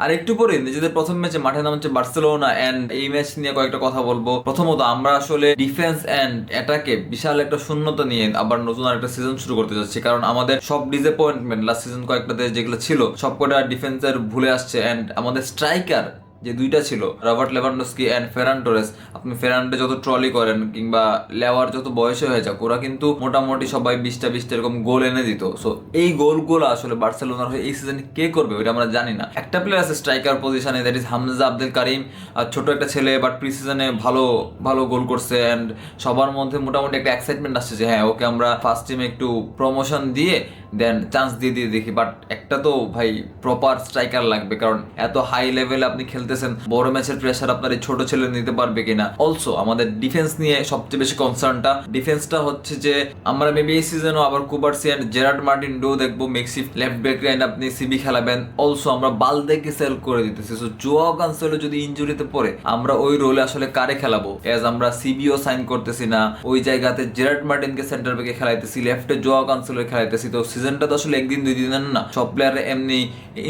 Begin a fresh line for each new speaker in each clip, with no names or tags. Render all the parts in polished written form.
আর একটু পরে নিজেদের প্রথম ম্যাচে মাঠে নামছে বার্সেলোনা এন্ড এই ম্যাচ নিয়ে কয়েকটা কথা বলবো। প্রথমত আমরা আসলে ডিফেন্স এন্ড অ্যাটাকে বিশাল একটা শূন্যতা নিয়ে আবার নতুন আর একটা সিজন শুরু করতে যাচ্ছি, কারণ আমাদের সব ডিসঅ্যাপয়েন্টমেন্ট লাস্ট সিজন কয়েকটাতে যেগুলো ছিল সবকটা ডিফেন্সের ভুলে আসছে এন্ড আমাদের স্ট্রাইকার যে দুইটা ছিল Robert Lewandowski and Ferran Torres, আপনি ফেরানকে যত ট্রলি করেন কিংবা লেওয়ার যত বয়সে হয়ে যাক, ওরা কিন্তু মোটামুটি সবাই 20টা এরকম গোল এনে দিত। সো এই গোলগুলো আসলে বার্সেলোনার হয়ে এই সিজনে কে করবে ওইটা আমরা জানি না। একটা প্লেয়ার আছে স্ট্রাইকার পজিশনে, দ্যাট ইজ হামজা আব্দুল কারিম। আর ছোট একটা ছেলে, বাট প্রি সিজনে ভালো ভালো গোল করছে এন্ড সবার মধ্যে মোটামুটি একটা এক্সাইটমেন্ট আসছে যে হ্যাঁ ওকে আমরা ফার্স্ট টিমে একটু প্রমোশন দিয়ে দেন চান্স দিয়ে দিয়ে দেখি। বাট একটা তো ভাই প্রপার স্ট্রাইকার লাগবে, কারণ এত হাই লেভেলে আপনি খেলতেছেন, বড় ম্যাচের প্রেশার আপনার এই ছোট ছেলে নিতে পারবে কিনা। অলসো আমাদের ডিফেন্স নিয়ে সবচেয়ে বেশি কনসার্নটা, ডিফেন্সটা হচ্ছে যে আমরা মেবি এই সিজনও আবার কুবার্সি এন্ড জেরার্ড মার্টিন ডো দেখবো মেক্সি লেফট ব্যাক এন্ড আপনি সিবি খেলাবেন। অলসো আমরা বালদেকে সেল করে দিতেছি। সো জোয়াও কানসেলো যদি ইনজুরিতে পড়ে আমরা ওই রোলে আসলে কারে খেলাবো? এজ আমরা সিবিও সাইন করতেছি না, ওই জায়গাতে জেরার্ড মার্টিনকে সেন্টার ব্যাকে খেলাইতেছি, লেফটে জোয়াও কানসেলো খেলাইতেছি। তো সিজনটা তো আসলে একদিন দুই দিনের না, সব প্লেয়ার এমনি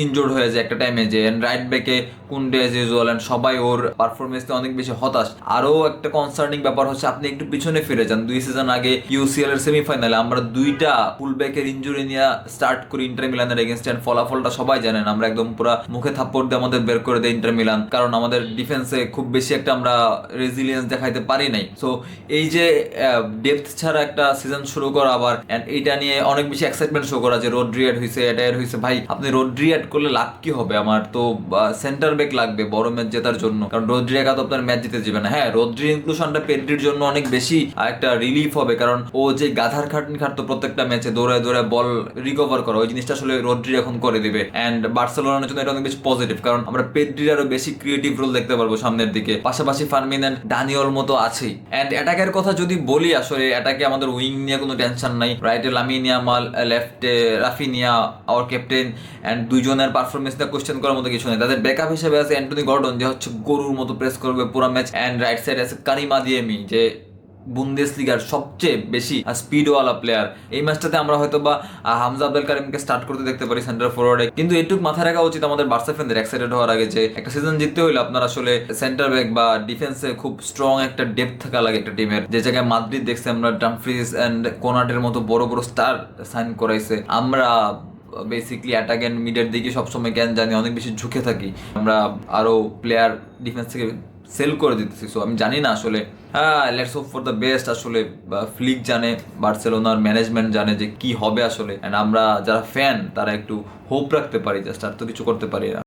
ইনজোর্ড হয়ে যায় একটা টাইমে যে রাইট ব্যাকে কুন্ডে এজ ইউজুয়াল এন্ড সবাই ওর পারফরমেন্স অনেক বেশি হতাশ। আরো একটা কনসার্নিং ব্যাপার হচ্ছে আপনি একটু পিছনে ফিরে যান, 2 সিজন আগে ইউসিএল এর সেমিফাইনালে আমরা দুইটা ফুল ব্যাকের ইনজুরি নিয়ে স্টার্ট করি ইন্টার মিলানের এগেনস্ট এন্ড ফলাফলটা সবাই জানেন, আমরা একদম পুরো মুখে থাপ্পড় দিয়ে আমাদের বের করে দেয় ইন্টার মিলান, কারণ আমাদের ডিফেন্সে খুব বেশি একটা আমরা রেজিলিয়েন্স দেখাইতে পারি নাই। সো এই যে ডেপথ ছাড়া একটা সিজন শুরু করা আবার এন্ড এইটা নিয়ে অনেক বেশি এক্সাইটমেন্ট শো করা যে রোড্রি অ্যাড হয়েছে, এটা অ্যাড হয়েছে। ভাই আপনি রোড্রি অ্যাড করলে লাভ কি হবে? আমার তো সেন্টার ব্যাক লাগবে বড় ম্যাচ জেতার জন্য, কারণ রোড্রি একা তো আপনার ম্যাচ জিতে যাবে না। হ্যাঁ, রোড্রি ইনক্লুশনটা পেড্রির জন্য অনেক বেশি একটা রিলিফ হবে, কারণ ও যে গাধার খাটনি খাটতো প্রত্যেকটা ম্যাচে দৌড়ায় দৌড়ায় বল রিকভার করা, ওই জিনিসটা আসলে রোড্রি এখন করে দিবে। এন্ড বার্সেলোনার জন্য এটা অনেক বেশি পজিটিভ, কারণ আমরা পেড্রির আরো বেশি ক্রিয়েটিভ রোল দেখতে পারবো সামনের দিকে, পাশাপাশি ফার্মিন এন্ড দানিওল মতো আছেই। এন্ড অ্যাটাকের কথা যদি বলি, আসলে অ্যাটাকে আমাদের উইং নিয়ে কোনো টেনশন নাই। রাইটে লামিন ইয়ামাল, লেফটে রাফিনিয়া আওয়ার ক্যাপ্টেন, এন্ড দুইজনের পারফরমেন্স নিয়ে কোশ্চেন করার মতো কিছু নেই। তাদের ব্যাকআপ হিসেবে আছে অ্যান্টনি গর্ডন, যে হচ্ছে গরুর মতো প্রেস করবে পুরো ম্যাচ। এন্ড রাইট সাইডে আছে কারিম আদিয়েমি, যে বুন্দেসলিগার সবচেয়ে বেশি স্পিডওয়ালা প্লেয়ার। এই ম্যাচটাতে আমরা হয়তো বা হামজা আব্দুল কারিমকে স্টার্ট করতে দেখতে পারি সেন্টার ফরওয়ার্ডে, কিন্তু এটুকু মাথায় রাখা উচিত আমাদের বার্সা ফ্যানদের এক্সাইটেড হওয়ার আগে যে একটা সিজন জিততে হইলে আপনার আসলে সেন্টার ব্যাক বা ডিফেন্সে খুব স্ট্রং একটা ডেপথ থাকা লাগে একটা টিমের। যে জায়গায় মাদ্রিদ দেখছি আমরা ডামফ্রিজ এন্ড কোনাটের মতো বড় বড় স্টার সাইন করাইছে, আমরা বেসিকলি অ্যাটাক এন্ড মিডের দিকে সবসময় জ্ঞান জানি অনেক বেশি ঝুঁকে থাকি, আমরা আরো প্লেয়ার ডিফেন্স থেকে সেল করে দিতেছি। সো আমি জানি না আসলে, হ্যাঁ let's hope for the best. আসলে ফ্লিক জানে, বার্সেলোনার ম্যানেজমেন্ট জানে যে কি হবে আসলে, এন্ড আমরা যারা ফ্যান তারা একটু হোপ রাখতে পারি, জাস্ট আর তো কিছু করতে পারি না।